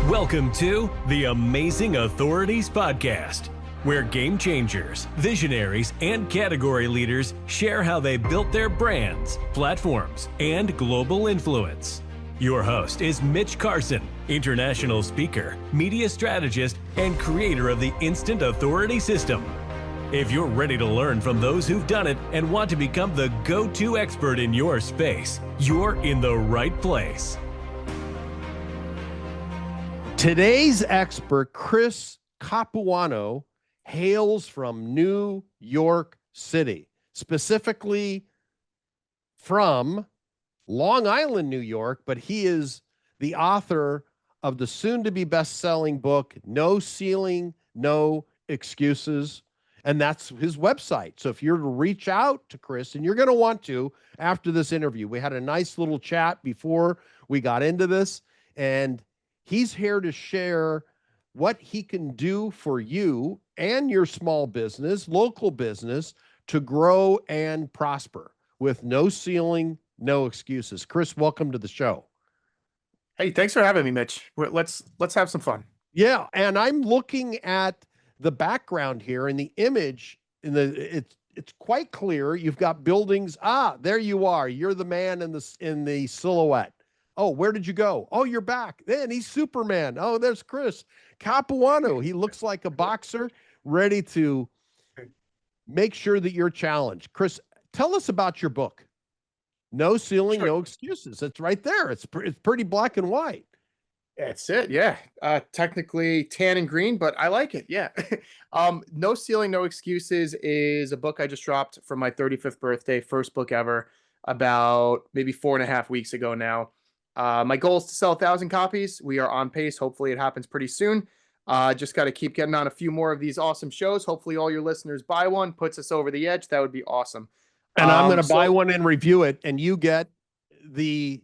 Welcome to the Amazing Authorities Podcast, where game changers, visionaries, and category leaders share how they built their brands, platforms, and global influence. Your host is Mitch Carson, international speaker, media strategist, and creator of the Instant Authority System. If you're ready to learn from those who've done it and want to become the go-to expert in your space, you're in the right place. Today's expert, Chris Capuano, hails from New York City, specifically from Long Island, New York, but he is the author of the soon-to-be best-selling book, No Ceiling, No Excuses, and that's his website. So if you're to reach out to Chris, and you're going to want to after this interview, we had a nice little chat before we got into this, and he's here to share what he can do for you and your small business, local business, to grow and prosper with no ceiling, no excuses. Chris, welcome to the show. Hey, thanks for having me, Mitch. Let's have some fun. Yeah, and I'm looking at the background here and the image it's quite clear. You've got buildings. There you are. You're the man in the silhouette. Oh, where did you go? Oh, you're back. Then he's Superman. Oh, there's Chris Capuano. He looks like a boxer ready to make sure that you're challenged. Chris, tell us about your book. No Ceiling, No Excuses. It's right there. It's pretty black and white. That's it. Yeah. Technically tan and green, but I like it. Yeah. No Ceiling, No Excuses is a book I just dropped for my 35th birthday, first book ever, about maybe 4.5 weeks ago now. My goal is to sell 1,000 copies. We are on pace. Hopefully it happens pretty soon. Just got to keep getting on a few more of these awesome shows. Hopefully all your listeners buy one, puts us over the edge. That would be awesome. And I'm going to buy one and review it. And you get the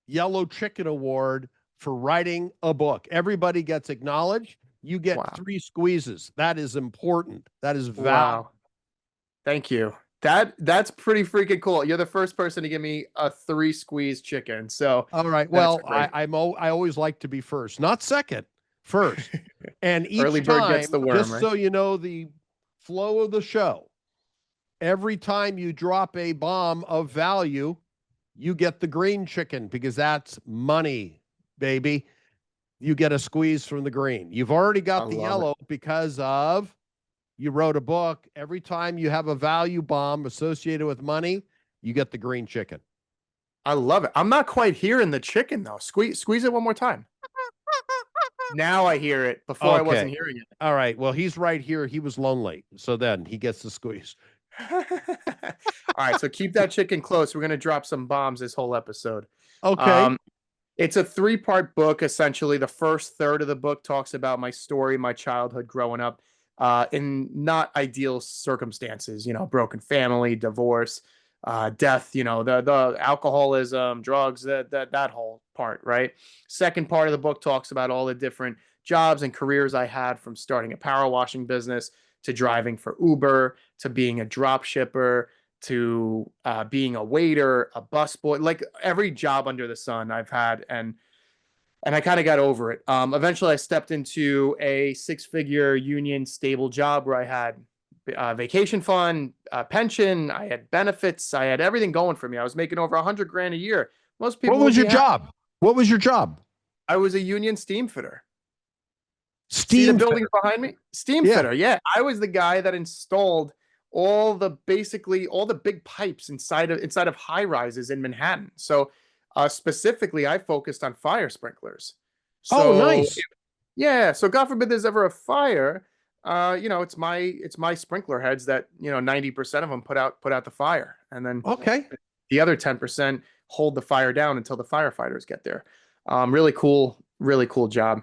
Yellow Chicken Award for writing a book. Everybody gets acknowledged. You get 3 squeezes. That is important. That is valuable. Wow. Thank you. That's pretty freaking cool. You're the first person to give me a 3 squeeze chicken. So all right. Well, I always like to be first, not second, first. And each early bird gets the worm, just right? so you know the flow of the show, every time you drop a bomb of value, you get the green chicken because that's money, baby. You get a squeeze from the green. You've already got the yellow because of you wrote a book. Every time you have a value bomb associated with money, you get the green chicken. I love it. I'm not quite hearing the chicken though. Squeeze it one more time. Now I hear it. Before I wasn't hearing it. All right. Well, he's right here. He was lonely. So then he gets the squeeze. All right. So keep that chicken close. We're going to drop some bombs this whole episode. Okay. It's a 3-part book. Essentially, the first third of the book talks about my story, my childhood growing up in not ideal circumstances, broken family, divorce, death, the alcoholism, drugs, that whole part, right? Second part of the book talks about all the different jobs and careers I had, from starting a power washing business to driving for Uber, to being a drop shipper, to being a waiter, a busboy, like every job under the sun I've had. And I kind of got over it. Eventually I stepped into a 6-figure union stable job where I had vacation fund, pension, I had benefits, I had everything going for me. I was making over $100,000 a year. Most people. What was your job? What was your job? I was a union steam fitter. Steam See the buildings behind me? Steam fitter. Yeah. I was the guy that installed all the big pipes inside of high rises in Manhattan. So specifically, I focused on fire sprinklers. So, nice. Yeah. So God forbid there's ever a fire. It's my sprinkler heads that 90% of them put out the fire, and then the other 10% hold the fire down until the firefighters get there. Really cool job.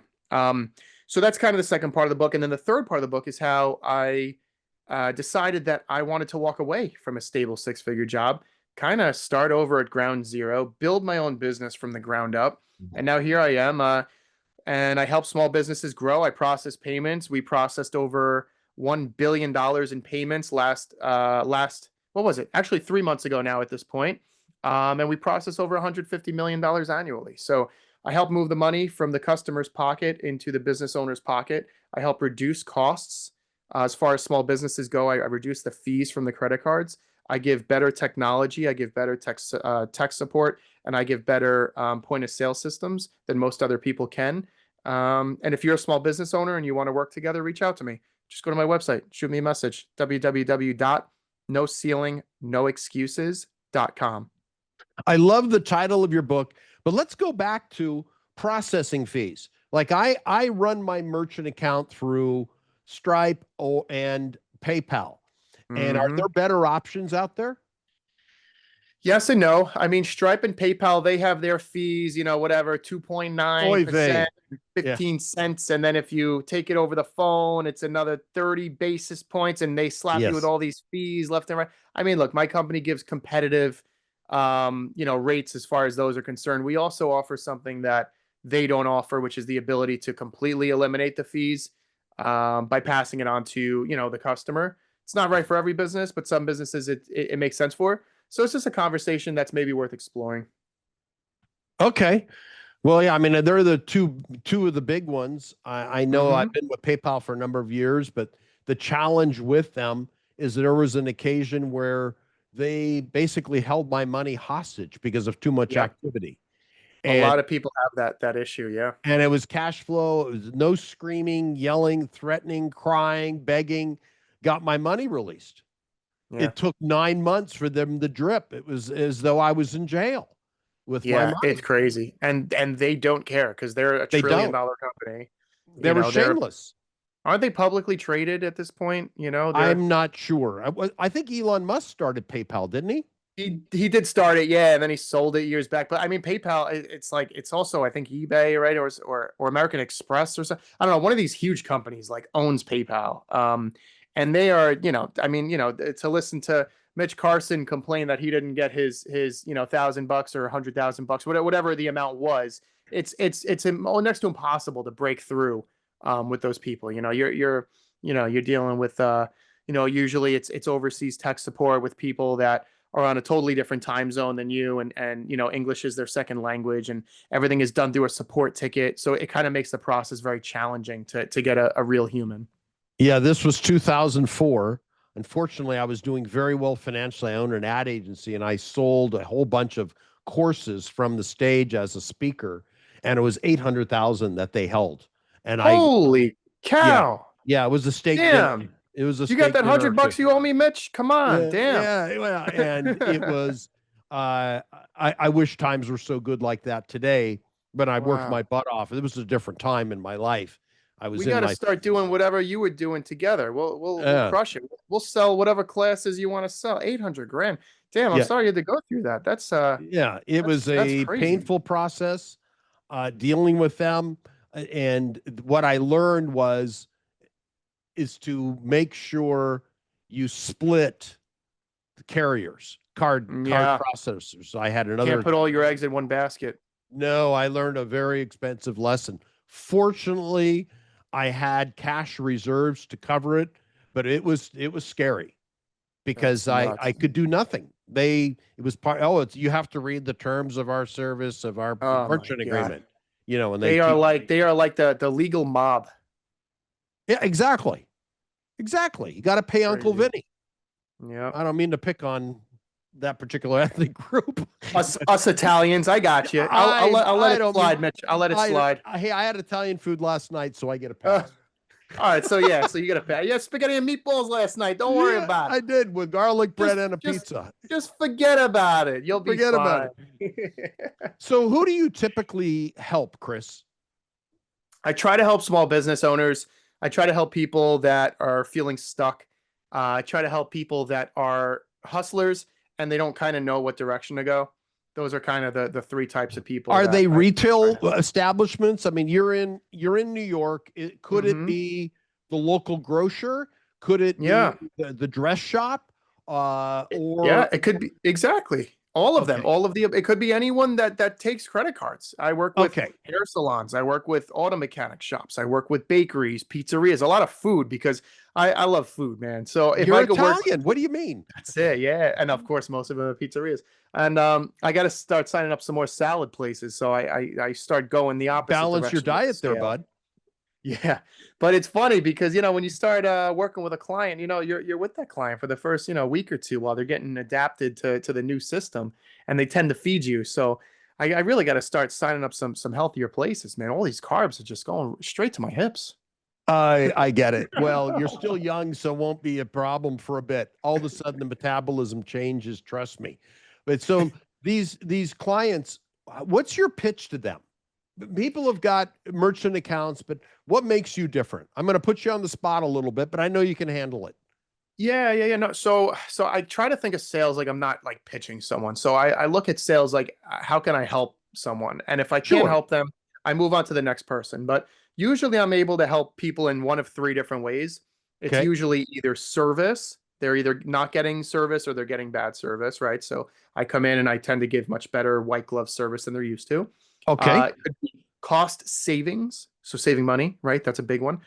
So that's kind of the second part of the book, and then the third part of the book is how I decided that I wanted to walk away from a stable 6-figure job, kind of start over at ground zero, build my own business from the ground up. And now here I am, and I help small businesses grow. I process payments. We processed over $1 billion in payments last, what was it? Actually 3 months ago now at this point. And we process over $150 million annually. So I help move the money from the customer's pocket into the business owner's pocket. I help reduce costs. As far as small businesses go, I reduce the fees from the credit cards. I give better technology. I give better tech support, and I give better point of sale systems than most other people can. And if you're a small business owner and you want to work together, reach out to me. Just go to my website, shoot me a message, www.noceilingnoexcuses.com. I love the title of your book, but let's go back to processing fees. Like I run my merchant account through Stripe and PayPal. And are there better options out there? Yes and no. I mean, Stripe and PayPal, they have their fees, whatever, 2.9%, 15 cents. And then if you take it over the phone, it's another 30 basis points, and they slap you with all these fees left and right. I mean, look, my company gives competitive, rates as far as those are concerned. We also offer something that they don't offer, which is the ability to completely eliminate the fees by passing it on to, the customer. It's not right for every business, but some businesses it makes sense for. So it's just a conversation that's maybe worth exploring. Okay. Well, yeah, I mean, they're the two of the big ones. I know I've been with PayPal for a number of years, but the challenge with them is there was an occasion where they basically held my money hostage because of too much activity. And a lot of people have that issue, yeah. And it was cash flow. It was no screaming, yelling, threatening, crying, begging. Got my money released. Yeah. It took 9 months for them to drip. It was as though I was in jail with my money. It's crazy. And they don't care because they're a trillion-dollar company. They were shameless. Aren't they publicly traded at this point? I'm not sure. I think Elon Musk started PayPal, didn't he? He did start it, yeah, and then he sold it years back. But I mean, PayPal, it's also, I think, eBay, right, or American Express or something. I don't know. One of these huge companies owns PayPal. And they are, to listen to Mitch Carson complain that he didn't get his $1,000 or $100,000, whatever the amount was. It's next to impossible to break through with those people. You're dealing with usually it's overseas tech support with people that are on a totally different time zone than you, and English is their second language, and everything is done through a support ticket. So it kind of makes the process very challenging to get a real human. Yeah, this was 2004. Unfortunately, I was doing very well financially. I owned an ad agency, and I sold a whole bunch of courses from the stage as a speaker, and it was 800,000 that they held. And holy cow! Yeah, it was a steak. Damn. It was a. You got that $100 you owe me, Mitch? Come on, damn. Yeah, well, and it was. I wish times were so good like that today, but I worked my butt off. It was a different time in my life. We got to start doing whatever you were doing together. We'll crush it. We'll sell whatever classes you want to sell. 800 grand. Damn, I'm sorry you had to go through that. That's it was a painful process dealing with them. And what I learned is to make sure you split the carriers, card processors. So I had another. Can't put all your eggs in one basket. No, I learned a very expensive lesson. Fortunately, I had cash reserves to cover it, but it was scary because I could do nothing. It was part. You have to read the terms of our service, of our merchant agreement. And they are like the legal mob. Yeah, exactly. You got to pay Uncle Vinny. Yeah. I don't mean to pick on that particular ethnic group. Us Italians, I got you. I'll let it slide, Mitch. I'll let it slide. Hey, I had Italian food last night, so I get a pass. All right, so you get a pass. Yeah, spaghetti and meatballs last night. Don't worry about it. I did, with garlic bread and a pizza. Just forget about it. You'll be fine. About it. So who do you typically help, Chris? I try to help small business owners. I try to help people that are feeling stuck. I try to help people that are hustlers and they don't kind of know what direction to go. Those are kind of the three types of people. Are they retail establishments? I mean, you're in New York. Could it be the local grocer? Could it be the dress shop? It could be. Exactly. All of them, Okay. all of the, it could be anyone that takes credit cards. I work with Okay. hair salons. I work with auto mechanic shops. I work with bakeries, pizzerias, a lot of food because I love food, man. So if You're I could work, Italian. What do you mean? that's it. Yeah. And of course, most of them are pizzerias. And I got to start signing up some more salad places. So I start going the opposite Balance your direction of the diet there, scale. bud. Yeah, but it's funny because when you start working with a client, you're with that client for the first week or two while they're getting adapted to the new system, and they tend to feed you. So I really got to start signing up some healthier places, man. All these carbs are just going straight to my hips. I get it. Well, you're still young, so it won't be a problem for a bit. All of a sudden, the metabolism changes. Trust me. But so these clients, what's your pitch to them? People have got merchant accounts, but what makes you different? I'm going to put you on the spot a little bit, but I know you can handle it. Yeah. No, so I try to think of sales like I'm not like pitching someone. So I look at sales like how can I help someone, and if I can't Sure. help them, I move on to the next person. But usually I'm able to help people in one of three different ways. It's Okay. usually either service, they're either not getting service or they're getting bad service, right? So I come in and I tend to give much better white glove service than they're used to. Okay. It could be cost savings, so saving money, right? That's a big one.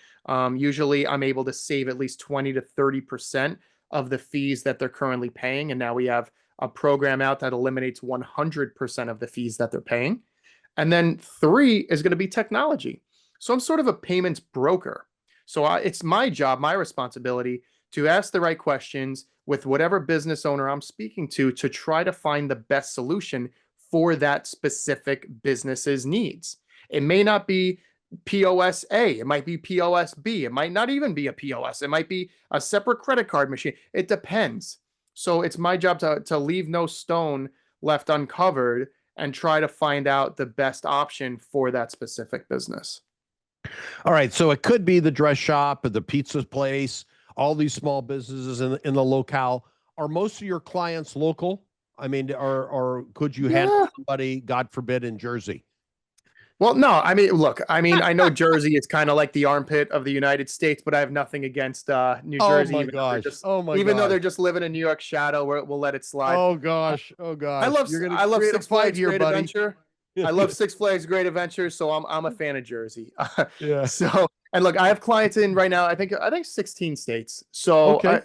Usually I'm able to save at least 20 to 30% of the fees that they're currently paying. And now we have a program out that eliminates 100% of the fees that they're paying. And then three is going to be technology. So I'm sort of a payments broker. So it's my job, my responsibility to ask the right questions with whatever business owner I'm speaking to try to find the best solution for that specific business's needs. It may not be POS A, it might be POS B, it might not even be a POS, it might be a separate credit card machine. It depends. So it's my job to leave no stone left uncovered and try to find out the best option for that specific business. All right. So it could be the dress shop or the pizza place, all these small businesses in the locale. Are most of your clients local? I mean, or could you handle Yeah. somebody, God forbid, in Jersey? Well, no, I mean, look, I mean, I know Jersey is kind of like the armpit of the United States, but I have nothing against New Oh Jersey, my gosh. Oh my even though gosh. they're just living in New York shadow, we'll let it slide. Oh gosh. Oh gosh. You're going to I love create a Six fight Flags here, Great buddy. Adventure. I love Six Flags Great Adventure, so I'm a fan of Jersey. Yeah. So and look, I have clients in right now. I think 16 states. So Okay.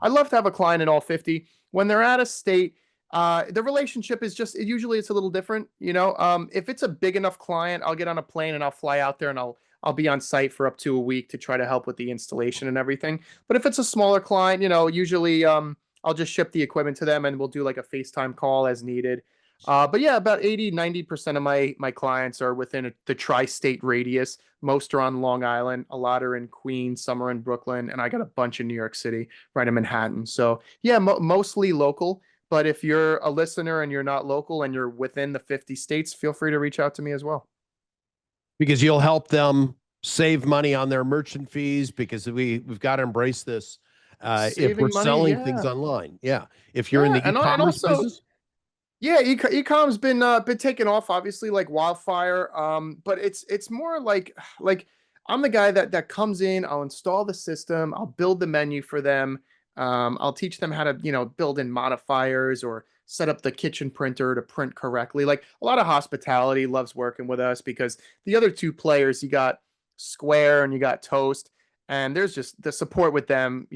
I love to have a client in all 50. When they're out of state, the relationship is just usually it's a little different. If it's a big enough client, I'll get on a plane and I'll fly out there and I'll be on site for up to a week to try to help with the installation and everything. But if it's a smaller client, usually I'll just ship the equipment to them and we'll do like a FaceTime call as needed. But yeah, about 80-90% of my clients are within the tri-state radius. Most are on Long Island, a lot are in Queens, some are in Brooklyn, and I got a bunch in New York City, right in Manhattan. So yeah, mostly local. But if you're a listener and you're not local and you're within the 50 states, feel free to reach out to me as well. Because you'll help them save money on their merchant fees because we've got to embrace this if we're Saving money, selling things yeah. online. Yeah. If you're in Yeah, the and e-commerce also business. yeah, e-com's been taken off obviously like wildfire. But it's more like I'm the guy that comes in, I'll install the system, I'll build the menu for them. I'll teach them how to, build in modifiers or set up the kitchen printer to print correctly. Like a lot of hospitality loves working with us because the other two players, you got Square and you got Toast, and there's just the support with them,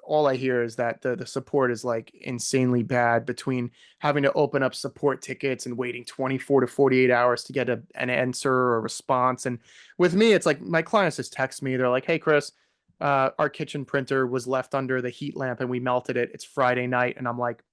all I hear is that the support is like insanely bad between having to open up support tickets and waiting 24 to 48 hours to get an answer or a response. And with me, it's like my clients just text me. They're like, hey, Chris, our kitchen printer was left under the heat lamp and we melted it. It's Friday night. And I'm like,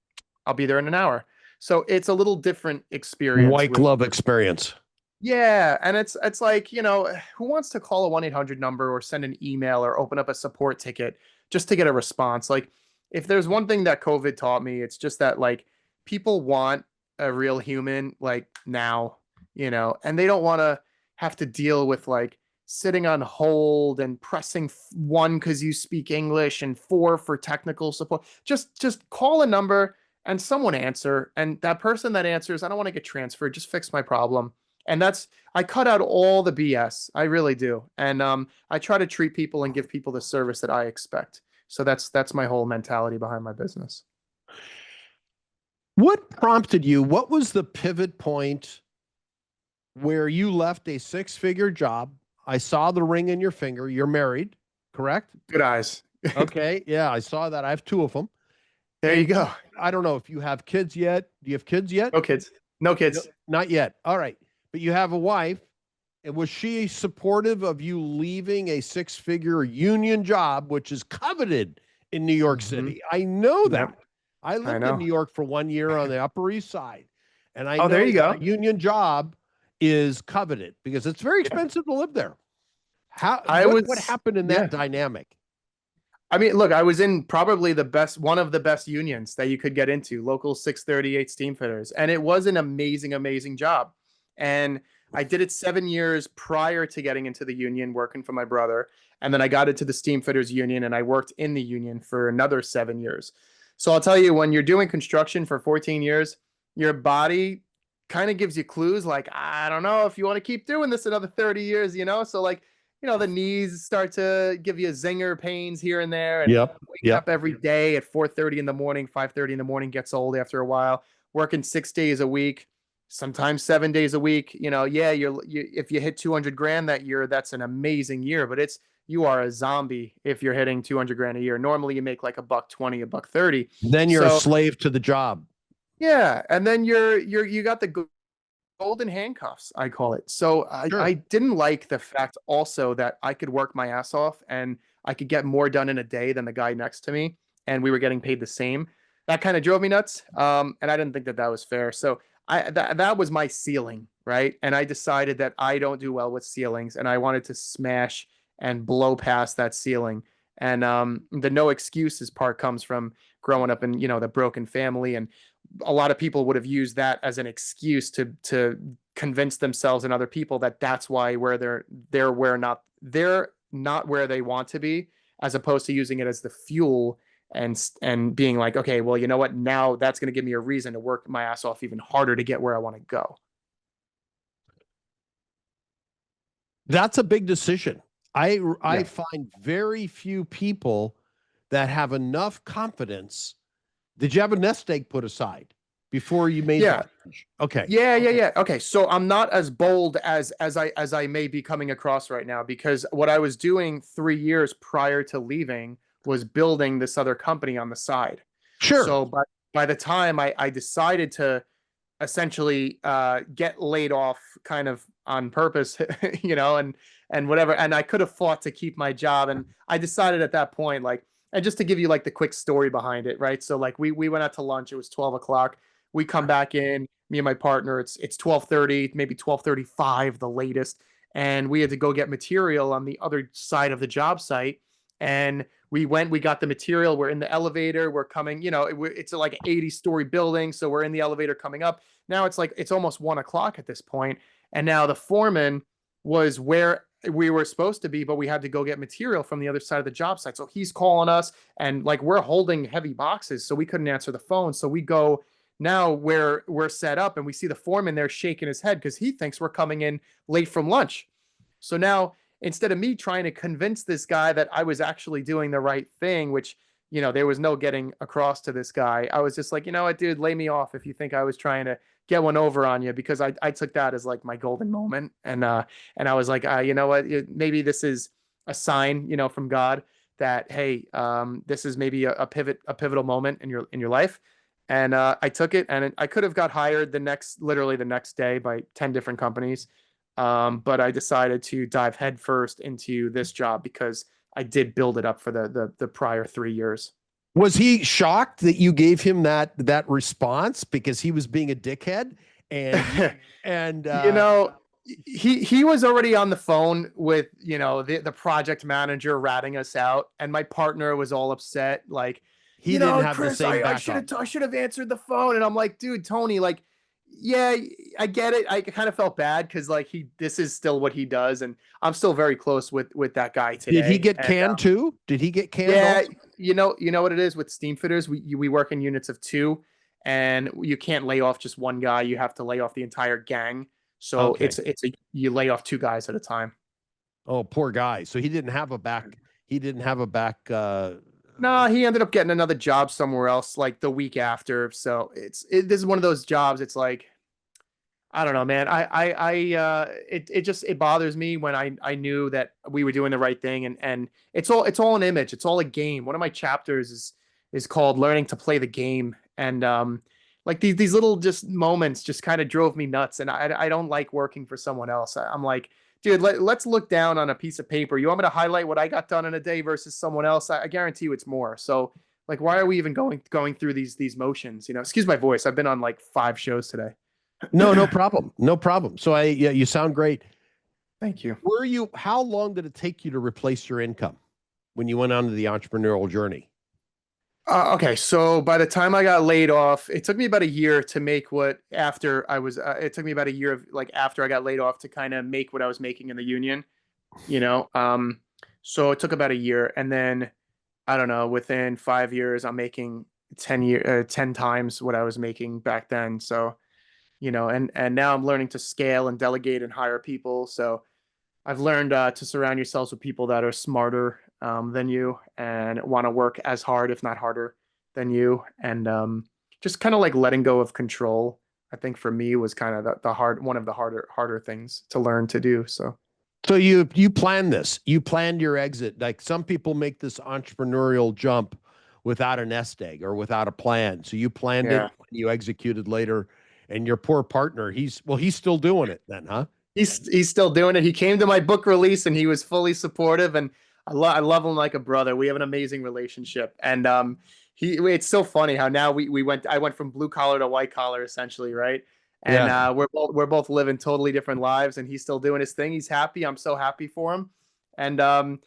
I'll be there in an hour. So it's a little different experience White with, glove experience. yeah. And it's like, who wants to call a 1-800 number or send an email or open up a support ticket just to get a response? Like, if there's one thing that COVID taught me, it's just that like people want a real human like now, and they don't want to have to deal with like sitting on hold and pressing one because you speak English and four for technical support. Just call a number and someone answer. And that person that answers, I don't want to get transferred. Just fix my problem. And I cut out all the BS. I really do. And I try to treat people and give people the service that I expect. So that's my whole mentality behind my business. What prompted you? What was the pivot point where you left a six-figure job? I saw the ring in your finger. You're married, correct? Good eyes. Okay. Yeah, I saw that. I have two of them. There you And go. I don't know if you have kids yet. Do you have kids yet? No kids. No No, kids. not yet. All right. But you have a wife. And was she supportive of you leaving a six-figure union job, which is coveted in New York Mhm. City? I know Yep. that. I I lived in know. New York for 1 year on the Upper East Side. And I Oh, there know you that go. a union job is coveted because it's very Yeah. expensive to live there. How I what was, happened in that yeah. dynamic? I mean, look, I was in probably one of the best unions that you could get into, local 638 steam fitters. And it was an amazing, amazing job. And I did it 7 years prior to getting into the union, working for my brother. And then I got into the steam fitters union and I worked in the union for another 7 years. So I'll tell you, when you're doing construction for 14 years, your body kind of gives you clues like, I don't know if you want to keep doing this another 30 years, you know? So like, the knees start to give you zinger pains here and there, and Yep. waking Yep. up every day at 4:30 in the morning, 5:30 in the morning gets old after a while. Working 6 days a week, sometimes 7 days a week. Yeah, if you hit 200 grand that year, that's an amazing year, but you are a zombie if you're hitting 200 grand a year. Normally you make like a buck 20, a buck 30. Then you're a So slave to the job. yeah, and then you got the golden handcuffs, I call it. So I Sure. didn't like the fact also that I could work my ass off and I could get more done in a day than the guy next to me, and we were getting paid the same. That kind of drove me nuts. And I didn't think that that was fair. So that was my ceiling, right? And I decided that I don't do well with ceilings, and I wanted to smash and blow past that ceiling. And the no excuses part comes from growing up in the broken family, and a lot of people would have used that as an excuse to convince themselves and other people that that's why where they're not where they want to be, as opposed to using it as the fuel and being like, okay, well, you know what, now that's going to give me a reason to work my ass off even harder to get where I want to go. That's a big decision. I Yeah. find very few people that have enough confidence. Did you have a nest egg put aside before you made Yeah. the change? Okay. Yeah. Okay, so I'm not as bold as I may be coming across right now, because what I was doing 3 years prior to leaving was building this other company on the side. Sure. So by the time I decided to essentially get laid off kind of on purpose, and whatever. And I could have fought to keep my job. And I decided at that point, like, and just to give you like the quick story behind it, right? So like we went out to lunch, it was 12 o'clock. We come back in, me and my partner, it's 12:30, maybe 12:35, the latest. And we had to go get material on the other side of the job site. And we got the material. We're in the elevator. We're coming, it's like an 80-story building. So we're in the elevator coming up. Now it's almost 1 o'clock at this point, and now the foreman was where we were supposed to be, but we had to go get material from the other side of the job site. So he's calling us, and like we're holding heavy boxes, so we couldn't answer the phone. So we go now where we're set up, and we see the foreman there shaking his head because he thinks we're coming in late from lunch. So now, instead of me trying to convince this guy that I was actually doing the right thing, which there was no getting across to this guy, I was just like, you know what, dude, lay me off if you think I was trying to get one over on you, because I took that as like my golden moment. And I was like, you know what, maybe this is a sign, from God that, hey, this is maybe a pivotal moment in your life. And I took it, and I could have got hired literally the next day by 10 different companies. But I decided to dive headfirst into this job because I did build it up for the prior 3 years. Was he shocked that you gave him that response because he was being a dickhead? And you know, he was already on the phone with the project manager ratting us out, and my partner was all upset, like, he didn't have Chris, the same I backup. should have answered the phone. And I'm like, dude, Tony, like, yeah, I get it. I kind of felt bad because like this is still what he does, and I'm still very close with that guy Did he today. get And canned too? Did he get canned yeah, also? you know what it is with steam fitters. We work in units of two, and you can't lay off just one guy. You have to lay off the entire gang. So Okay. you lay off two guys at a time. Oh, poor guy. So he didn't have a back. He didn't have a No, he ended up getting another job somewhere else like the week after. So this is one of those jobs. It's like, I don't know, man. It just, it bothers me when I knew that we were doing the right thing, and it's all an image. It's all a game. One of my chapters is called learning to play the game. And, like these little just moments just kind of drove me nuts. And I don't like working for someone else. I'm like, dude, let's look down on a piece of paper. You want me to highlight what I got done in a day versus someone else? I guarantee you it's more. So like, why are we even going through these motions? Excuse my voice. I've been on like 5 shows today. No, no problem. No problem. So yeah, you sound great. Thank you. How long did it take you to replace your income when you went on to the entrepreneurial journey? Okay, so by the time I got laid off, it took me about a year to make what after I was. It took me about a year of like after I got laid off to kind of make what I was making in the union. You know, so it took about a year, and then I don't know. Within 5 years, I'm making 10 times what I was making back then. So and now I'm learning to scale and delegate and hire people. So I've learned to surround yourselves with people that are smarter than you and want to work as hard, if not harder, than you. And just kind of like letting go of control, I think for me was kind of one of the harder things to learn to do. So you planned this. You planned your exit. Like some people make this entrepreneurial jump without a nest egg or without a plan. So you planned it, you executed later, and your poor partner, he's still doing it then, huh? He's still doing it. He came to my book release and he was fully supportive, and I love him like a brother. We have an amazing relationship, and it's so funny how now I went from blue collar to white collar essentially, right? And Yeah. we're both living totally different lives, and he's still doing his thing. He's happy. I'm so happy for him. And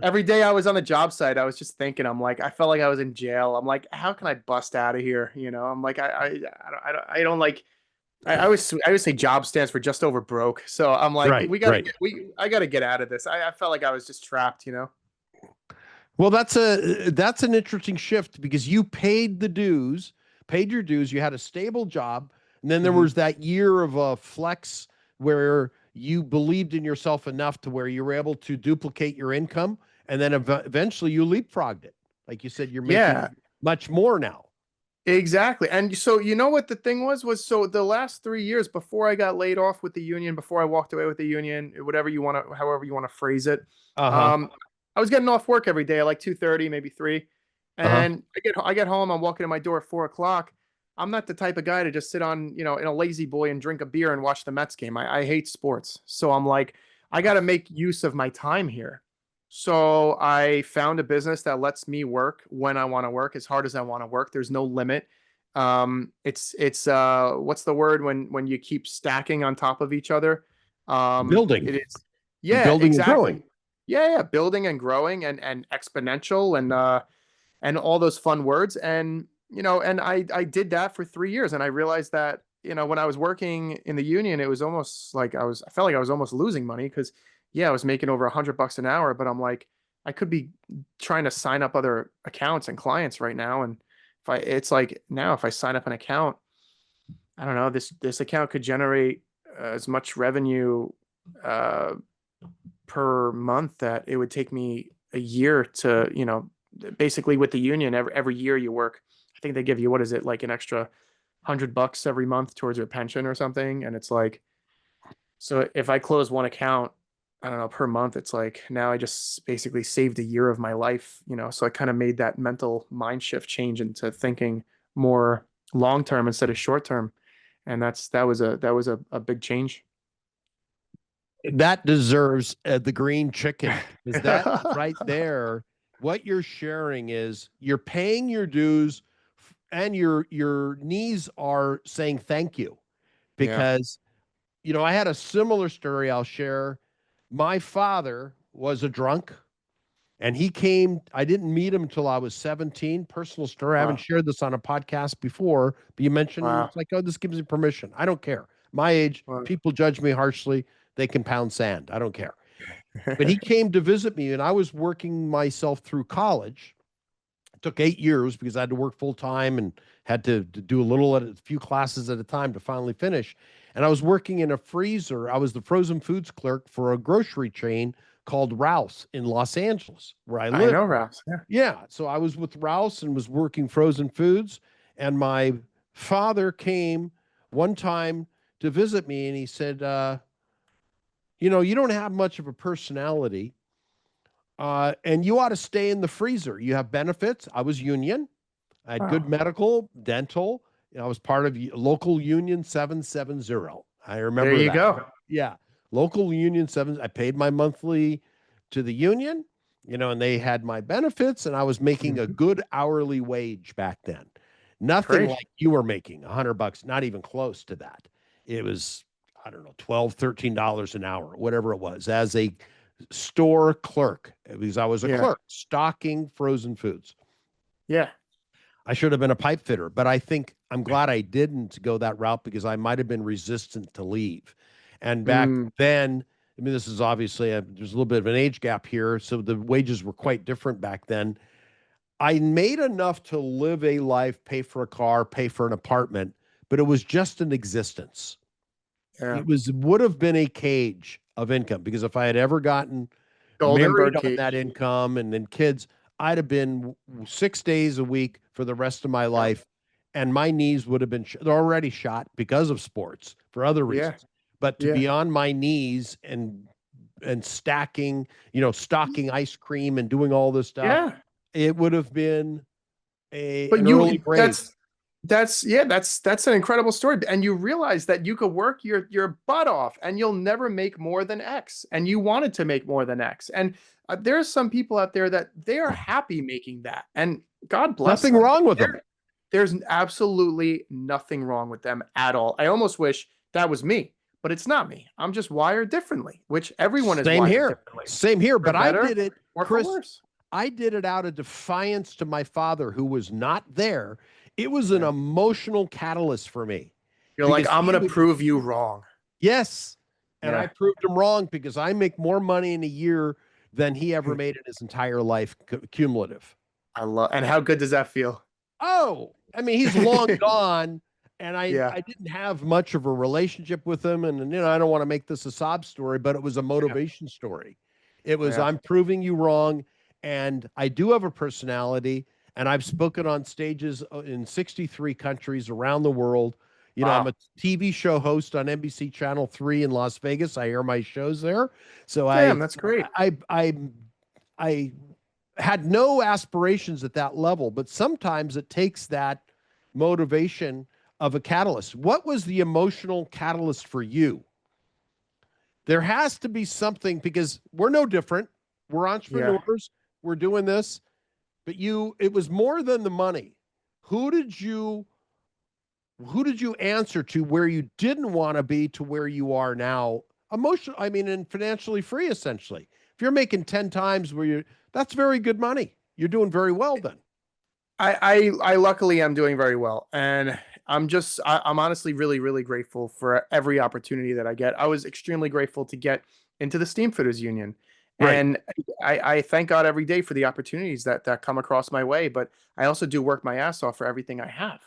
every day I was on the job site, I was just thinking, I'm like, I felt like I was in jail. I'm like, how can I bust out of here? I'm like, I don't like. I always say job stands for just over broke. So I'm like, Right, right. I gotta get out of this. I felt like I was just trapped. Well, that's an interesting shift because you paid the dues, paid your dues. You had a stable job, and then there was that year of a flex where you believed in yourself enough to where you were able to duplicate your income, and then eventually you leapfrogged it. Like you said, you're making much more now. Exactly. And so you know what the thing was so the last 3 years before I got laid off with the union, before I walked away with the union, however you want to phrase it. Uh-huh. I was getting off work every day at like 2:30, maybe 3. Uh-huh. And I get home, I'm walking to my door at 4 o'clock. I'm not the type of guy to just sit on, in a lazy boy and drink a beer and watch the Mets game. I hate sports. So I'm like, I got to make use of my time here. So I found a business that lets me work when I want to work, as hard as I want to work. There's no limit. It's what's the word when you keep stacking on top of each other? Building. It is. Yeah, building exactly. and growing. Yeah, building and growing and exponential and all those fun words. And and I did that for 3 years, and I realized that when I was working in the union, it was almost like I felt like I was almost losing money because I was making over $100 an hour, but I'm like, I could be trying to sign up other accounts and clients right now. And it's like now if I sign up an account, I don't know, this account could generate as much revenue per month that it would take me a year to, basically with the union, every year you work, I think they give you, what is it, like an extra $100 every month towards your pension or something. And it's like, so if I close one account, I don't know, per month, it's like now I just basically saved a year of my life, so I kind of made that mental mind shift change into thinking more long term instead of short term. And that was a big change. That deserves the green chicken. Is that right there? What you're sharing is you're paying your dues and your knees are saying thank you because I had a similar story I'll share. My father was a drunk and I didn't meet him until I was 17. Personal story. I haven't shared this on a podcast before, but you mentioned it's like, oh, this gives me permission. I don't care. My age, people judge me harshly. They can pound sand. I don't care. But he came to visit me and I was working myself through college. It took 8 years because I had to work full time and had to do a few classes at a time to finally finish. And I was working in a freezer. I was the frozen foods clerk for a grocery chain called Rouse in Los Angeles, where I I live. know, Rouse. Yeah. Yeah. So I was with Rouse and was working frozen foods. And my father came one time to visit me and he said, you don't have much of a personality. And you ought to stay in the freezer. You have benefits. I was union. I had good Wow. medical, dental. I was part of local union 770. I There remember you that. go. Yeah. Local union 7. I paid my monthly to the union, and they had my benefits, and I was making a Mhm. good hourly wage back then. Nothing Great. like you were making, $100, not even close to that. It was, I don't know, $12, $13 an hour, whatever it was, as a store clerk, because I was a Yeah. clerk stocking frozen foods. Yeah. I should have been a pipe fitter, but I think I'm glad I didn't go that route because I might have been resistant to leave. And back Mm. then, I mean, this is obviously there's a little bit of an age gap here, so the wages were quite different back then. I made enough to live a life, pay for a car, pay for an apartment, but it was just an existence. Yeah. Would have been a cage of income because if I had ever gotten Golden married bird on cage. that income and then kids, I'd have been 6 days a week for the rest of my Yeah. life, and my knees would have been they're already shot because of sports for other Yeah. reasons. But to Yeah. be on my knees and stacking, stocking ice cream and doing all this stuff, Yeah. it would have been But an early grave. that's an incredible story. And you realize that you could work your butt off and you'll never make more than X. And you wanted to make more than X. And there's some people out there that they are happy making that. And God bless Nothing them. wrong with them. There's absolutely nothing wrong with them at all. I almost wish that was me, but it's not me. I'm just wired differently, which everyone is Same wired here. differently. Same here. For But I better did it, or for Chris. worse. I did it out of defiance to my father, who was not there. It was an Yeah. emotional catalyst for me. You're like, Because I'm he going to would- prove you wrong. Yes. And I Yeah. proved him wrong because I make more money in a year than he ever made in his entire life, cumulative. And how good does that feel? Oh, I mean, he's long gone. And Yeah. I didn't have much of a relationship with him. And, I don't want to make this a sob story, but it was a motivation story. It was, Yeah. I'm proving you wrong. And I do have a personality. And I've spoken on stages in 63 countries around the world. Wow. I'm a TV show host on NBC Channel 3 in Las Vegas. I air my shows there. So Damn, that's great. I had no aspirations at that level, but sometimes it takes that motivation of a catalyst. What was the emotional catalyst for you? There has to be something because we're no different. We're entrepreneurs. We're doing this, but it was more than the money. Who did you answer to where you didn't want to be to where you are now? And financially free, essentially. If you're making 10 times that's very good money. You're doing very well then. I luckily am doing very well. And I'm honestly really, really grateful for every opportunity that I get. I was extremely grateful to get into the Steamfitters Union. Right. And I thank God every day for the opportunities that come across my way. But I also do work my ass off for everything I have.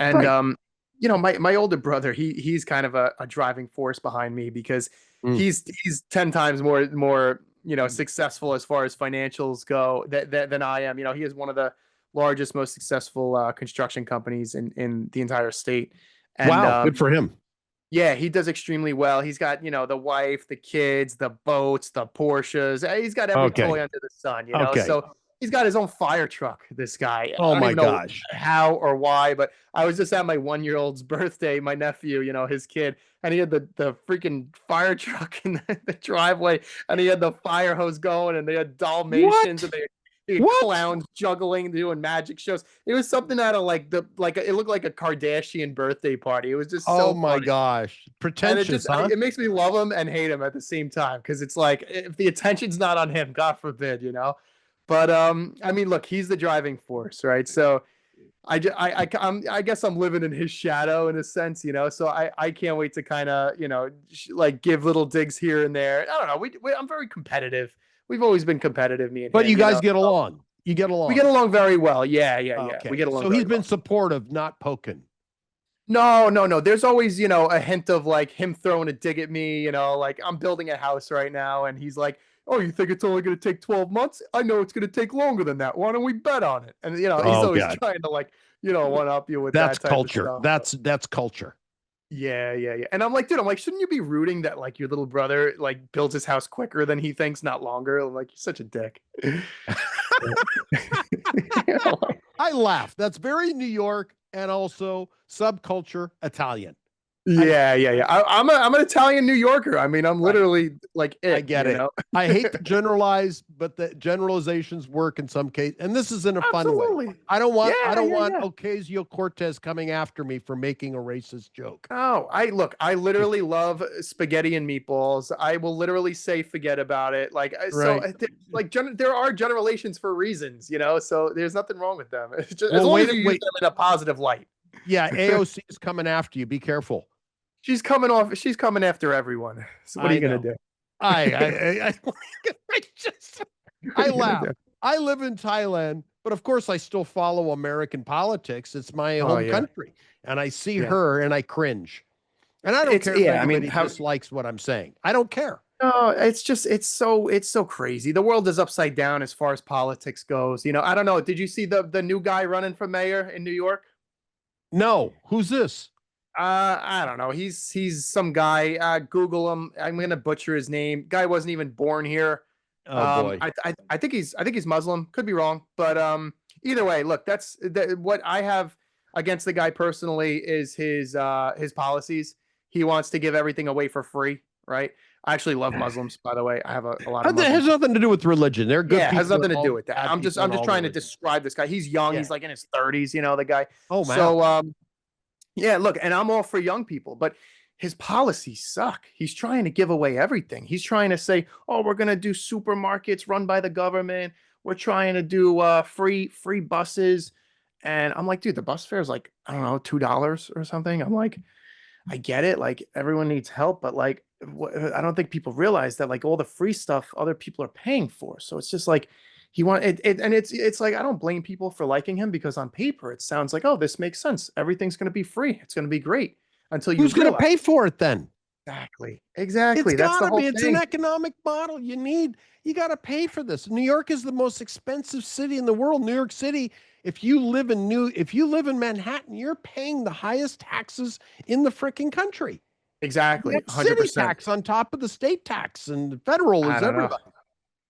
And Right. my older brother, he's kind of a driving force behind me because Mm. he's 10 times more successful as far as financials go than I am. He is one of the largest, most successful construction companies in the entire state. And Wow, good for him. yeah, he does extremely well. He's got, the wife, the kids, the boats, the Porsches. He's got every toy under the sun, Okay. So he's got his own fire truck, this guy. Oh I don't my even know gosh. how or why, but I was just at my 1-year-old's birthday, my nephew, his kid, and he had the freaking fire truck in the driveway, and he had the fire hose going, and they had Dalmatians, and they had clowns juggling, doing magic shows. It was something out of it looked like a Kardashian birthday party. It was just so Oh my funny. gosh. And Pretentious, huh? it makes me love him and hate him at the same time because it's like if the attention's not on him, God forbid, But I mean, look, he's the driving force, right? So I guess I'm living in his shadow in a sense, So I can't wait to kind of give little digs here and there. I don't know. I'm very competitive. We've always been competitive, me and But him, you guys get along. You get along. We get along very well. Yeah. Okay. We get along. So very he's been well. supportive, not poking. No. There's always, a hint of like him throwing a dig at me, like I'm building a house right now and he's like, "Oh, you think it's only going to take 12 months? I know it's going to take longer than that. Why don't we bet on it?" And he's Oh always God, trying to like, one up you with that's that type of culture. stuff. That's culture. Yeah. And I'm like, dude, shouldn't you be rooting that like your little brother like builds his house quicker than he thinks, not longer? I'm like, you're such a dick. Like, I laugh. That's very New York and also subculture Italian. yeah. I'm an Italian New Yorker. I mean, I'm Right. literally like I get it. I hate to generalize, but the generalizations work in some case, and this is in a fun way. Absolutely. I don't want Yeah. Ocasio-Cortez coming after me for making a racist joke. Oh, I literally love spaghetti and meatballs. I will literally say forget about it. Like Right. there are generations for reasons, so there's nothing wrong with them. It's just as Well, long wait, as you use wait. them in a positive light. Yeah, AOC is coming after you. Be careful. She's coming after everyone. So what are I you gonna know. do? I just What I are you gonna laugh. do? I live in Thailand, but of course I still follow American politics. It's my Oh home yeah. country, and I see Yeah. her and I cringe. And I don't It's care if yeah, I mean, anybody dislikes what I'm saying. I don't care. no, it's just it's so crazy. The world is upside down as far as politics goes. I don't know. Did you see the new guy running for mayor in New York? No, who's this? I don't know. He's some guy. Google him. I'm gonna butcher his name. Guy wasn't even born here. Oh boy. I think he's Muslim. Could be wrong, but either way, look, what I have against the guy personally is his policies. He wants to give everything away for free, right? I actually love Muslims, by the way. I have a lot of That has Muslims. nothing to do with religion. They're good Yeah, it people has nothing in to do all, with that. bad I'm just people I'm in just all trying to religions. describe this guy. He's young. Yeah. He's like in his 30s, the guy. Oh wow. So yeah, look, and I'm all for young people, but his policies suck. He's trying to give away everything. He's trying to say, "Oh, we're going to do supermarkets run by the government. We're trying to do free buses." And I'm like, "Dude, the bus fare is like, I don't know, $2 or something." I'm like, "I get it. Like everyone needs help, but like I don't think people realize that like all the free stuff other people are paying for." So it's just like he want it and it's like I don't blame people for liking him because on paper it sounds like, "Oh, this makes sense. Everything's going to be free. It's going to be great." Until you Who's going to realize pay for it then? exactly. It's Exactly. That's the gotta whole be. It's an thing. economic model. You got to pay for this. New York is the most expensive city in the world. New York City, if you live in Manhattan, you're paying the highest taxes in the freaking country. You Exactly. have city 100%. tax on top of the state tax, and the federal I is don't know. everybody.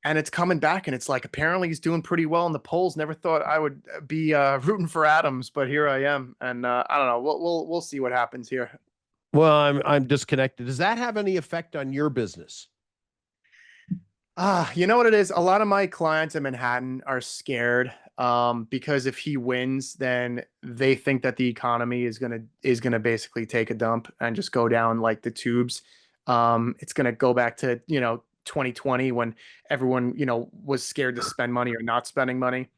And it's coming back, and it's like apparently he's doing pretty well in the polls. Never thought I would be rooting for Adams, but here I am. And I don't know. We'll see what happens here. Well, I'm disconnected. Does that have any effect on your business? You know what it is? A lot of my clients in Manhattan are scared because if he wins, then they think that the economy is gonna basically take a dump and just go down like the tubes. It's gonna go back to 2020 when everyone was scared to spend money or not spending money.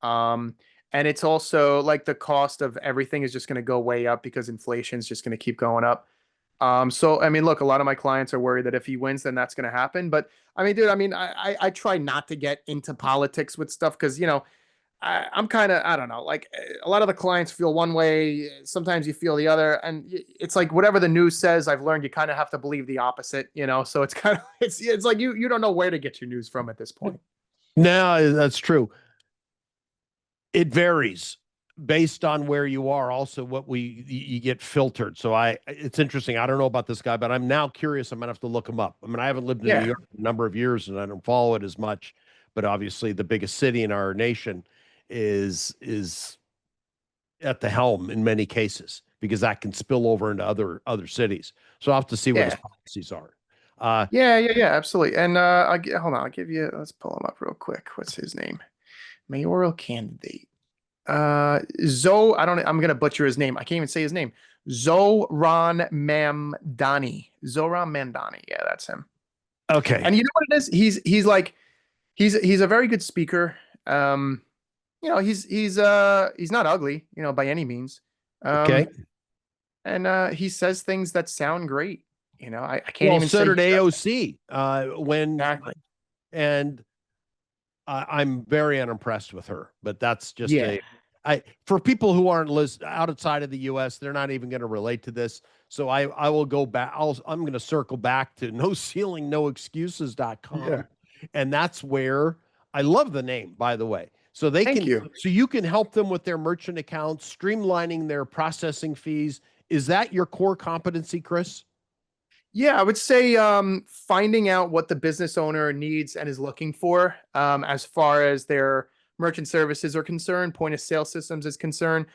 Um, and it's also like the cost of everything is just gonna go way up because inflation is just gonna keep going up. So I mean, look, a lot of my clients are worried that if he wins, then that's going to happen. But I mean, dude, I try not to get into politics with stuff because I'm kind of I don't know, like a lot of the clients feel one way, sometimes you feel the other, and it's like whatever the news says. I've learned you kind of have to believe the opposite, So it's kind of it's like you don't know where to get your news from at this point. No, that's true. It varies based on where you are. Also, what you get filtered. So it's interesting. I don't know about this guy, but I'm now curious. I'm gonna have to look him up. I mean, I haven't lived in New Yeah, York a number of years, and I don't follow it as much. But obviously, the biggest city in our nation is at the helm in many cases because that can spill over into other cities. So I'll have to see what his yeah, policies are. yeah, absolutely. And hold on, I'll give you. Let's pull him up real quick. What's his name? Mayoral candidate. I'm gonna butcher his name. I can't even say his name. Zoran Mamdani. Zoran Mamdani. Yeah, that's him. Okay. And you know what it is? He's a very good speaker. He's not ugly, by any means. Okay. And he says things that sound great. I can't Well, even so say did he doesn't. AOC. When Exactly. and I'm very unimpressed with her, but that's just Yeah. For people who aren't outside of the U.S., they're not even going to relate to this. So I will go back. I'm going to circle back to noceilingnoexcuses.com. Yeah. And that's where I love the name, by the way. So Thank you. So you can help them with their merchant accounts, streamlining their processing fees. Is that your core competency, Chris? Yeah, I would say finding out what the business owner needs and is looking for as far as their merchant services are concerned, point of sale systems is concerned,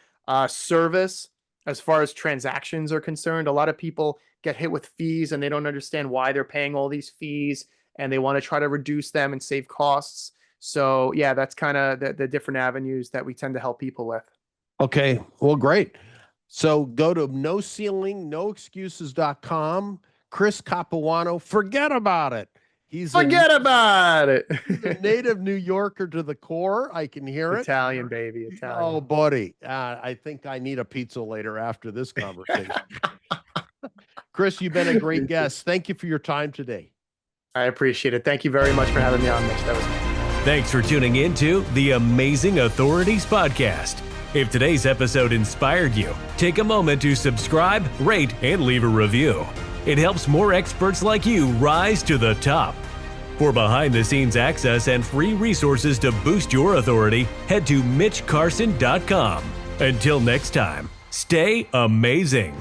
service as far as transactions are concerned. A lot of people get hit with fees and they don't understand why they're paying all these fees, and they want to try to reduce them and save costs. So yeah, that's kind of the different avenues that we tend to help people with. Okay, well, great. So go to noceilingnoexcuses.com. Chris Capuano, forget about it. Forget about it. He's a native New Yorker to the core. I can hear it. Italian, baby. Italian. Oh, buddy. I think I need a pizza later after this conversation. Chris, you've been a great guest. Thank you for your time today. I appreciate it. Thank you very much for having me on, Mitch. That was Thanks for tuning in to the Amazing Authorities Podcast. If today's episode inspired you, take a moment to subscribe, rate, and leave a review. It helps more experts like you rise to the top. For behind-the-scenes access and free resources to boost your authority, head to mitchcarson.com. Until next time, stay amazing.